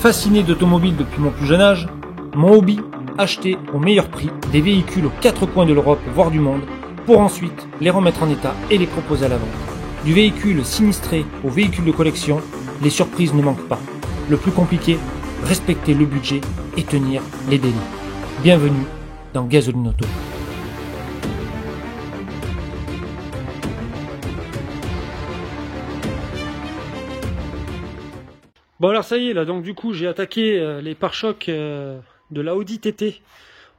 Fasciné d'automobile depuis mon plus jeune âge, mon hobby, acheter au meilleur prix des véhicules aux quatre coins de l'Europe, voire du monde, pour ensuite les remettre en état et les proposer à la vente. Du véhicule sinistré au véhicule de collection, les surprises ne manquent pas. Le plus compliqué, respecter le budget et tenir les délais. Bienvenue dans Gasoline Auto. Bon alors ça y est là, donc du coup j'ai attaqué les pare-chocs de la Audi TT.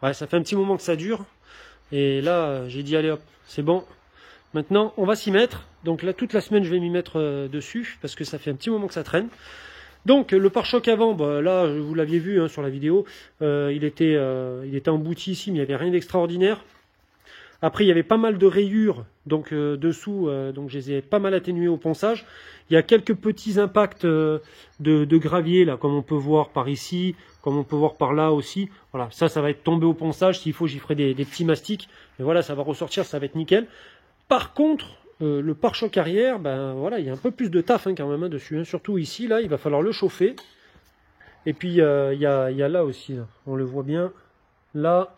Ouais, ça fait un petit moment que ça dure. Et là j'ai dit allez hop, c'est bon. Maintenant on va s'y mettre. Donc là toute la semaine je vais m'y mettre dessus parce que ça fait un petit moment que ça traîne. Donc le pare-choc avant, bah, là vous l'aviez vu hein, sur la vidéo, il était embouti ici mais il n'y avait rien d'extraordinaire. Après il y avait pas mal de rayures donc dessous, donc je les ai pas mal atténuées au ponçage. Il y a quelques petits impacts de gravier là, comme on peut voir par ici, comme on peut voir par là aussi. Voilà, ça va être tombé au ponçage. S'il faut, j'y ferai des petits mastiques. Mais voilà, ça va ressortir, ça va être nickel. Par contre, le pare-choc arrière, ben voilà, il y a un peu plus de taf hein, quand même hein, dessus. Hein. Surtout ici, là, il va falloir le chauffer. Et puis il y a là aussi, là. On le voit bien. Là,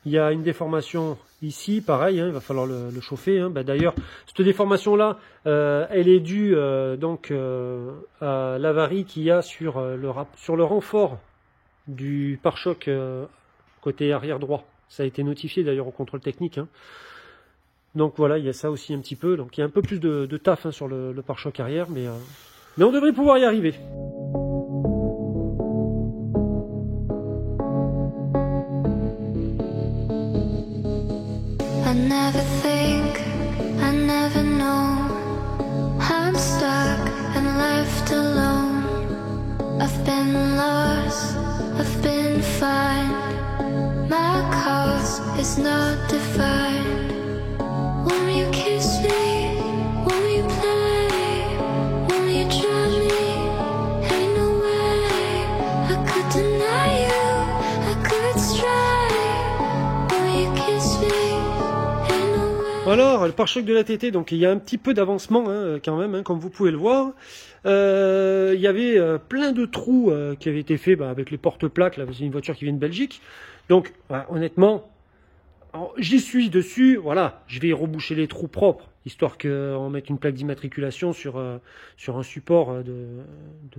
il y a une déformation ici, pareil, hein, il va falloir le chauffer. Hein. Ben, d'ailleurs, cette déformation-là, elle est due à l'avarie qu'il y a sur le renfort du pare-choc côté arrière droit. Ça a été notifié d'ailleurs au contrôle technique. Hein. Donc voilà, il y a ça aussi un petit peu. Donc il y a un peu plus de taf hein, sur le pare-choc arrière, mais on devrait pouvoir y arriver. I never think, I never know. I'm stuck and left alone. I've been lost, I've been fine. My cause is not defined. Won't you kiss me? Won't you play? Won't you drive me? Ain't no way I could deny you, I could stray. Won't you kiss me? Alors, le pare-choc de la TT, donc il y a un petit peu d'avancement hein, quand même, hein, comme vous pouvez le voir. Il y avait plein de trous qui avaient été faits avec les porte-plaques, là, c'est une voiture qui vient de Belgique. Donc, honnêtement, j'y suis dessus, voilà, je vais y reboucher les trous propres, histoire qu'on mette une plaque d'immatriculation sur un support de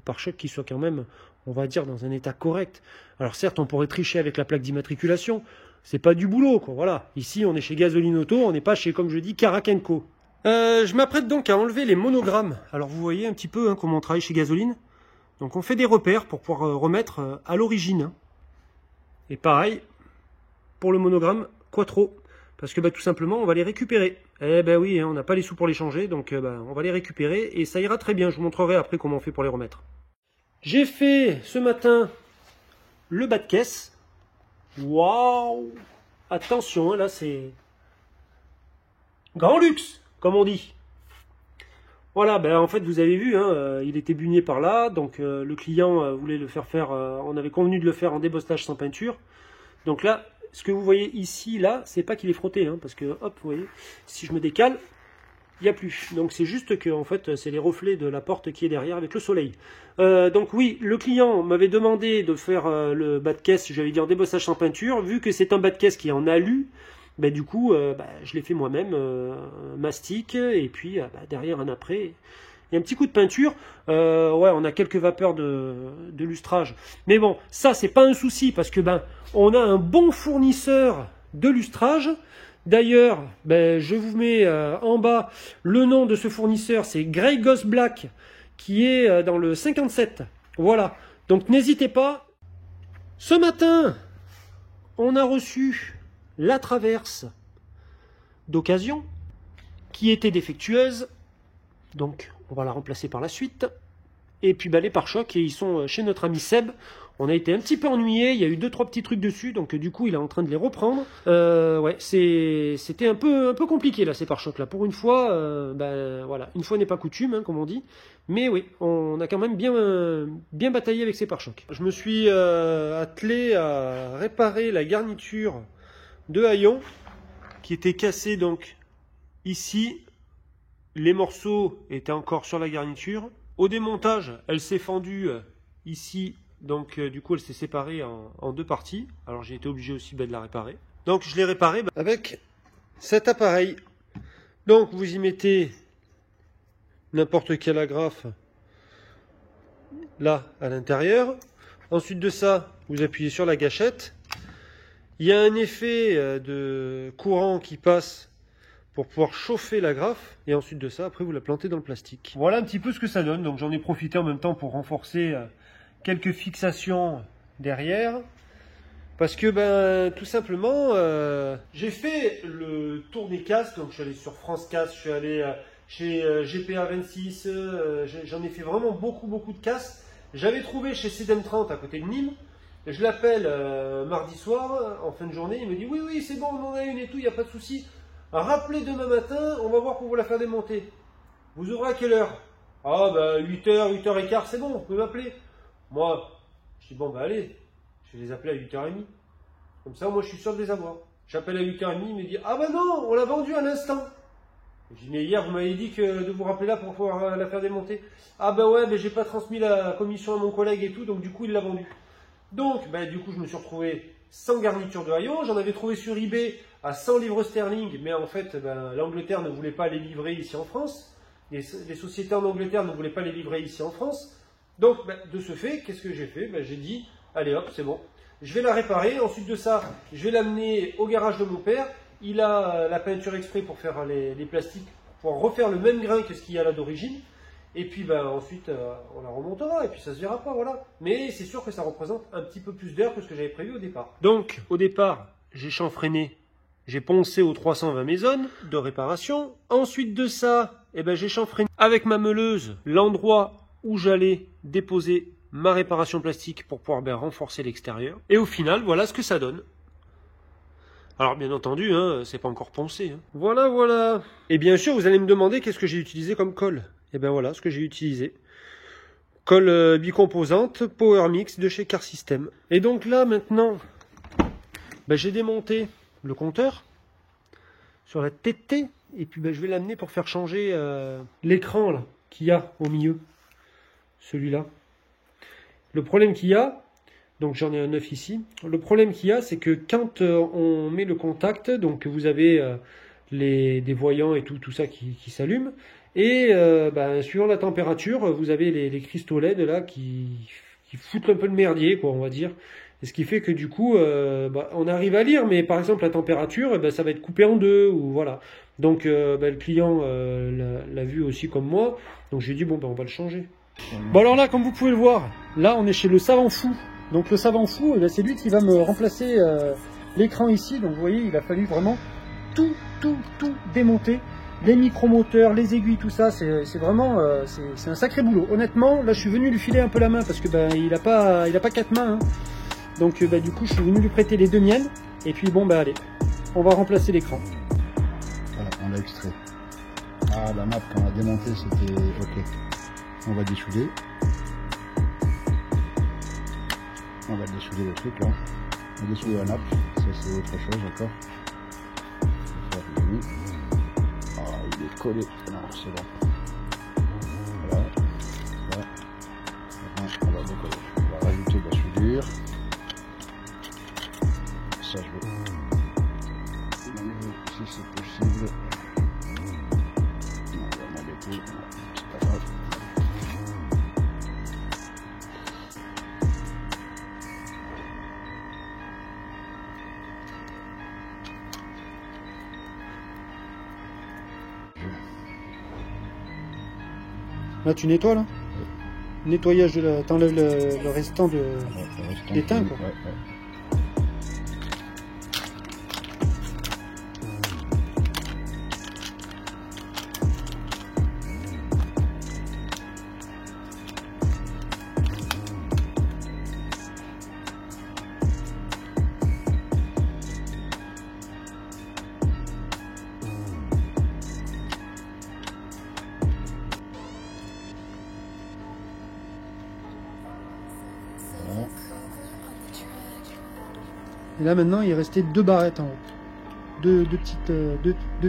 pare-choc qui soit quand même, on va dire, dans un état correct. Alors certes, on pourrait tricher avec la plaque d'immatriculation, c'est pas du boulot, quoi. Voilà. Ici, on est chez Gasoline Auto, on n'est pas chez, comme je dis, Carakenco. Je m'apprête donc à enlever les monogrammes. Alors, vous voyez un petit peu hein, comment on travaille chez Gasoline. Donc, on fait des repères pour pouvoir remettre à l'origine. Et pareil, pour le monogramme Quattro. Parce que, tout simplement, on va les récupérer. Eh ben oui, hein, on n'a pas les sous pour les changer, donc on va les récupérer. Et ça ira très bien. Je vous montrerai après comment on fait pour les remettre. J'ai fait, ce matin, le bas de caisse. Waouh! Attention, là c'est grand luxe, comme on dit. Voilà, en fait vous avez vu, hein, il était bugné par là, donc le client voulait le faire, on avait convenu de le faire en débostage sans peinture. Donc là, ce que vous voyez ici, là, c'est pas qu'il est frotté, hein, parce que hop, vous voyez, si je me décale, il n'y a plus. Donc c'est juste que en fait c'est les reflets de la porte qui est derrière avec le soleil. Donc oui, le client m'avait demandé de faire le bas de caisse, j'avais dit en débossage sans peinture. Vu que c'est un bas de caisse qui est en alu, du coup je l'ai fait moi-même, mastic, et puis derrière un après. Et un petit coup de peinture, ouais, on a quelques vapeurs de lustrage. Mais bon, ça c'est pas un souci parce que on a un bon fournisseur de lustrage. D'ailleurs, je vous mets en bas le nom de ce fournisseur, c'est Grey Ghost Black, qui est dans le 57. Voilà, donc n'hésitez pas. Ce matin, on a reçu la traverse d'occasion, qui était défectueuse, donc on va la remplacer par la suite. Et puis les pare-chocs, ils sont chez notre ami Seb. On a été un petit peu ennuyé, il y a eu 2-3 petits trucs dessus, donc du coup il est en train de les reprendre. Ouais, c'était un peu compliqué là ces pare-chocs là. Pour une fois, voilà, une fois n'est pas coutume, hein, comme on dit. Mais oui, on a quand même bien bataillé avec ces pare-chocs. Je me suis attelé à réparer la garniture de haillons qui était cassée donc ici. Les morceaux étaient encore sur la garniture. Au démontage, elle s'est fendue ici Donc du coup elle s'est séparée en deux parties. Alors j'ai été obligé aussi de la réparer. Donc je l'ai réparée avec cet appareil. Donc vous y mettez n'importe quel agrafe là à l'intérieur. Ensuite de ça, vous appuyez sur la gâchette. Il y a un effet de courant qui passe pour pouvoir chauffer l'agrafe. Et ensuite de ça, après vous la plantez dans le plastique. Voilà un petit peu ce que ça donne. Donc j'en ai profité en même temps pour renforcer quelques fixations derrière. Parce que tout simplement, j'ai fait le tour des casques. Donc je suis allé sur France Casque, je suis allé chez GPA26, j'en ai fait vraiment beaucoup de casques. J'avais trouvé chez CDM30 à côté de Nîmes. Je l'appelle mardi soir, en fin de journée, il me dit oui c'est bon, on en a une et tout, il n'y a pas de souci. Rappelez demain matin, on va voir pour vous la faire démonter. Vous ouvrez à quelle heure? Ah 8h, 8h15, c'est bon, vous pouvez m'appeler. Moi, je dis bon allez, je vais les appeler à 8h30. Comme ça, moi je suis sûr de les avoir. J'appelle à 8h30, il me dit ah non, on l'a vendu à l'instant. Je dis mais hier vous m'avez dit que de vous rappeler là pour pouvoir la faire démonter. Ah ouais, mais j'ai pas transmis la commission à mon collègue et tout, donc du coup il l'a vendu. Donc du coup je me suis retrouvé sans garniture de haillons. J'en avais trouvé sur eBay à 100 livres sterling, mais en fait l'Angleterre ne voulait pas les livrer ici en France. Les sociétés en Angleterre ne voulaient pas les livrer ici en France. Donc de ce fait, qu'est-ce que j'ai fait? J'ai dit allez hop, c'est bon. Je vais la réparer. Ensuite de ça, je vais l'amener au garage de mon père. Il a la peinture exprès pour faire les plastiques, pour refaire le même grain que ce qu'il y a là d'origine. Et puis ensuite, on la remontera et puis ça se verra pas, voilà. Mais c'est sûr que ça représente un petit peu plus d'air que ce que j'avais prévu au départ. Donc, au départ, j'ai chanfreiné, j'ai poncé au 320 Maison de réparation. Ensuite de ça, j'ai chanfreiné avec ma meuleuse l'endroit où j'allais déposer ma réparation plastique pour pouvoir renforcer l'extérieur. Et au final, voilà ce que ça donne. Alors bien entendu, c'est pas encore poncé. Voilà. Et bien sûr, vous allez me demander qu'est-ce que j'ai utilisé comme colle. Et voilà ce que j'ai utilisé. Colle bicomposante Power Mix de chez Car System. Et donc là maintenant, j'ai démonté le compteur sur la TT. Et puis je vais l'amener pour faire changer l'écran là qu'il y a au milieu. Celui-là. Le problème qu'il y a, donc j'en ai un 9 ici. Le problème qu'il y a, c'est que quand on met le contact, donc vous avez des voyants et tout ça qui s'allument. Et suivant la température, vous avez les cristaux LED là qui foutent un peu le merdier, quoi, on va dire. Et ce qui fait que du coup, on arrive à lire, mais par exemple la température, ça va être coupé en deux, ou voilà. Donc le client l'a vu aussi comme moi. Donc j'ai dit bon on va le changer. Bon alors là, comme vous pouvez le voir, là on est chez le savant fou. Donc le savant fou, c'est lui qui va me remplacer l'écran ici. Donc vous voyez, il a fallu vraiment tout démonter. Les micromoteurs, les aiguilles, tout ça, c'est vraiment c'est un sacré boulot. Honnêtement, là je suis venu lui filer un peu la main parce que il a pas quatre mains. Donc du coup je suis venu lui prêter les deux miennes. Et puis allez, on va remplacer l'écran. Voilà, on l'a extrait. Ah, la map quand on a démonté c'était ok. On va dessouder. On va dessouder le truc là. On va dessouder la nappe. Ça c'est autre chose encore. Ah, il est collé. Non, c'est bon. Voilà. Voilà. Maintenant, on va décoller. On va rajouter de la soudure. Ça, je vais l'enlever si c'est possible. Non, on va m'enlever tout. C'est pas grave. Là tu nettoies là. Nettoyage de la. T'enlèves le restant de d'étain quoi. Ouais. Et là maintenant il restait deux barrettes en haut. Deux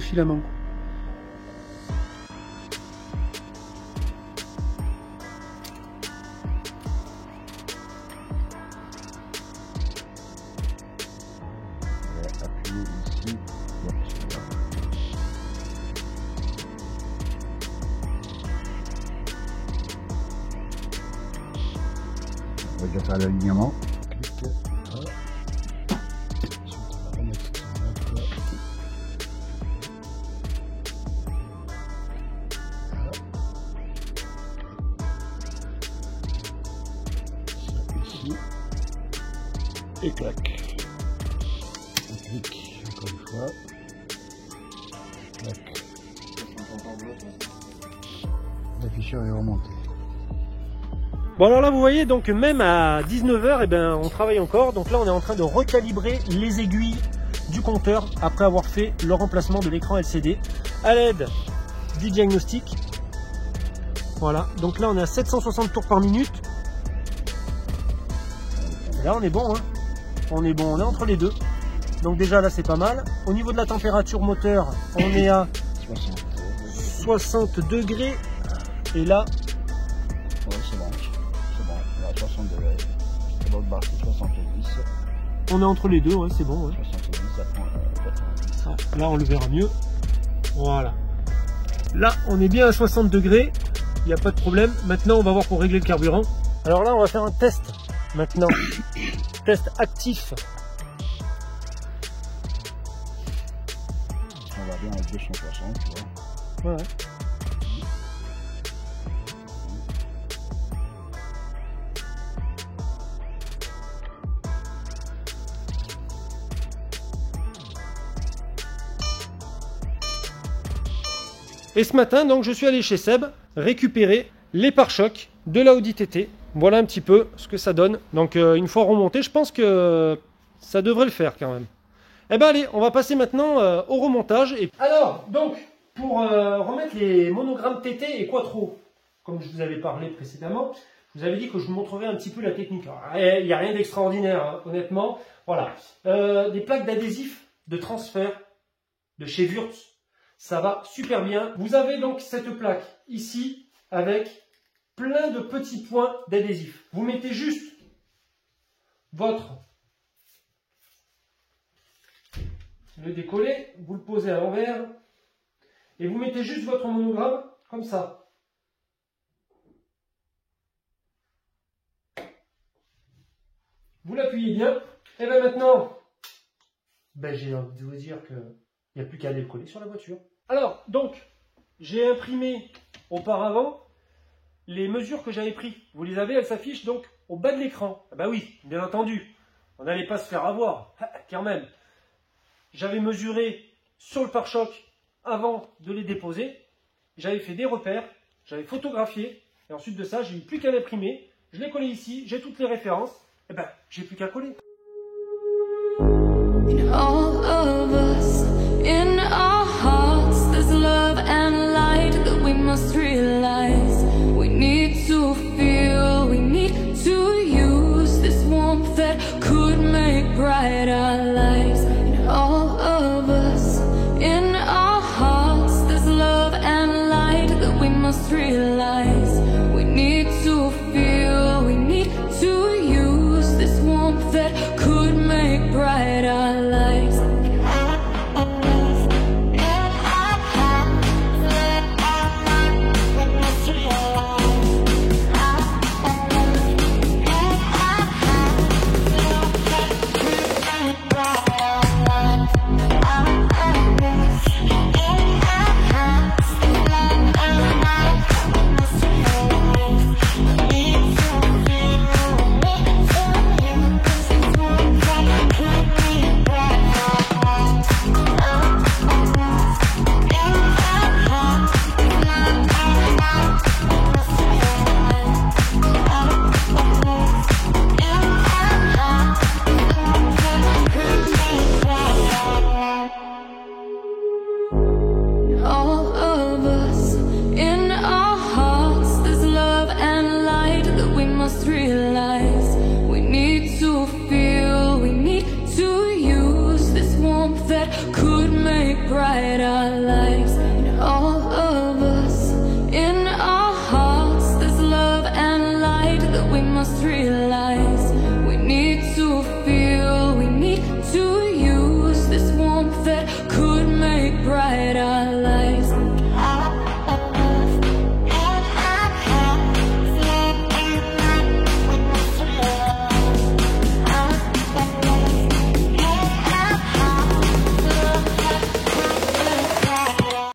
filaments. va déjà faire l'alignement. Clic. Voilà. Ensuite, on va remettre ce note. Voilà. Ça ici. Et clac. On clique encore une fois. Clac. L'afficheur est remonté. Bon alors là vous voyez donc même à 19h eh ben, on travaille encore, donc là on est en train de recalibrer les aiguilles du compteur après avoir fait le remplacement de l'écran LCD à l'aide du diagnostic. Voilà, donc là on est à 760 tours par minute. Et là on est bon, hein. On est bon, on est entre les deux. Donc déjà là c'est pas mal. Au niveau de la température moteur, on est à 60 degrés. Et là, ouais, c'est bon. C'est bon. Là, 60 degrés. C'est bon, le bar, c'est 70. on est entre les deux, ouais, c'est bon. Ouais. 70, ça prend 90. Ah, là on le verra mieux. Voilà. Là on est bien à 60 degrés. Il n'y a pas de problème. Maintenant on va voir pour régler le carburant. Alors là on va faire un test maintenant. Test actif. On va bien avec 260, tu vois. Ouais. Et ce matin, donc, je suis allé chez Seb récupérer les pare-chocs de la Audi TT. Voilà un petit peu ce que ça donne. Donc, une fois remonté, je pense que ça devrait le faire quand même. Eh ben allez, on va passer maintenant au remontage. Et... Alors, donc, pour remettre les monogrammes TT et Quattro, comme je vous avais parlé précédemment, je vous avais dit que je vous montrerai un petit peu la technique. Il n'y a rien d'extraordinaire, hein, honnêtement. Voilà. Des plaques d'adhésif de transfert de chez Wurtz. Ça va super bien. Vous avez donc cette plaque ici avec plein de petits points d'adhésif. Vous mettez juste votre... le décoller, vous le posez à l'envers et vous mettez juste votre monogramme comme ça. Vous l'appuyez bien. Et bien maintenant, j'ai envie de vous dire qu'il n'y a plus qu'à aller le coller sur la voiture. Alors, donc, j'ai imprimé auparavant les mesures que j'avais prises. Vous les avez, elles s'affichent donc au bas de l'écran. Ah bah oui, bien entendu. On n'allait pas se faire avoir, quand même. J'avais mesuré sur le pare-choc avant de les déposer. J'avais fait des repères, j'avais photographié. Et ensuite de ça, j'ai eu plus qu'à l'imprimer. Je l'ai collé ici, j'ai toutes les références. Et ben, j'ai plus qu'à coller. In all of us, in our hearts, there's love and light that we must realize. We need to feel, we need to use this warmth that could make bright our lives. In all of us, in our hearts, there's love and light that we must realize. We need to feel, we need to use this warmth that could make bright our lives. Bright our lives, and all of us, in our hearts, there's love and light that we must realize.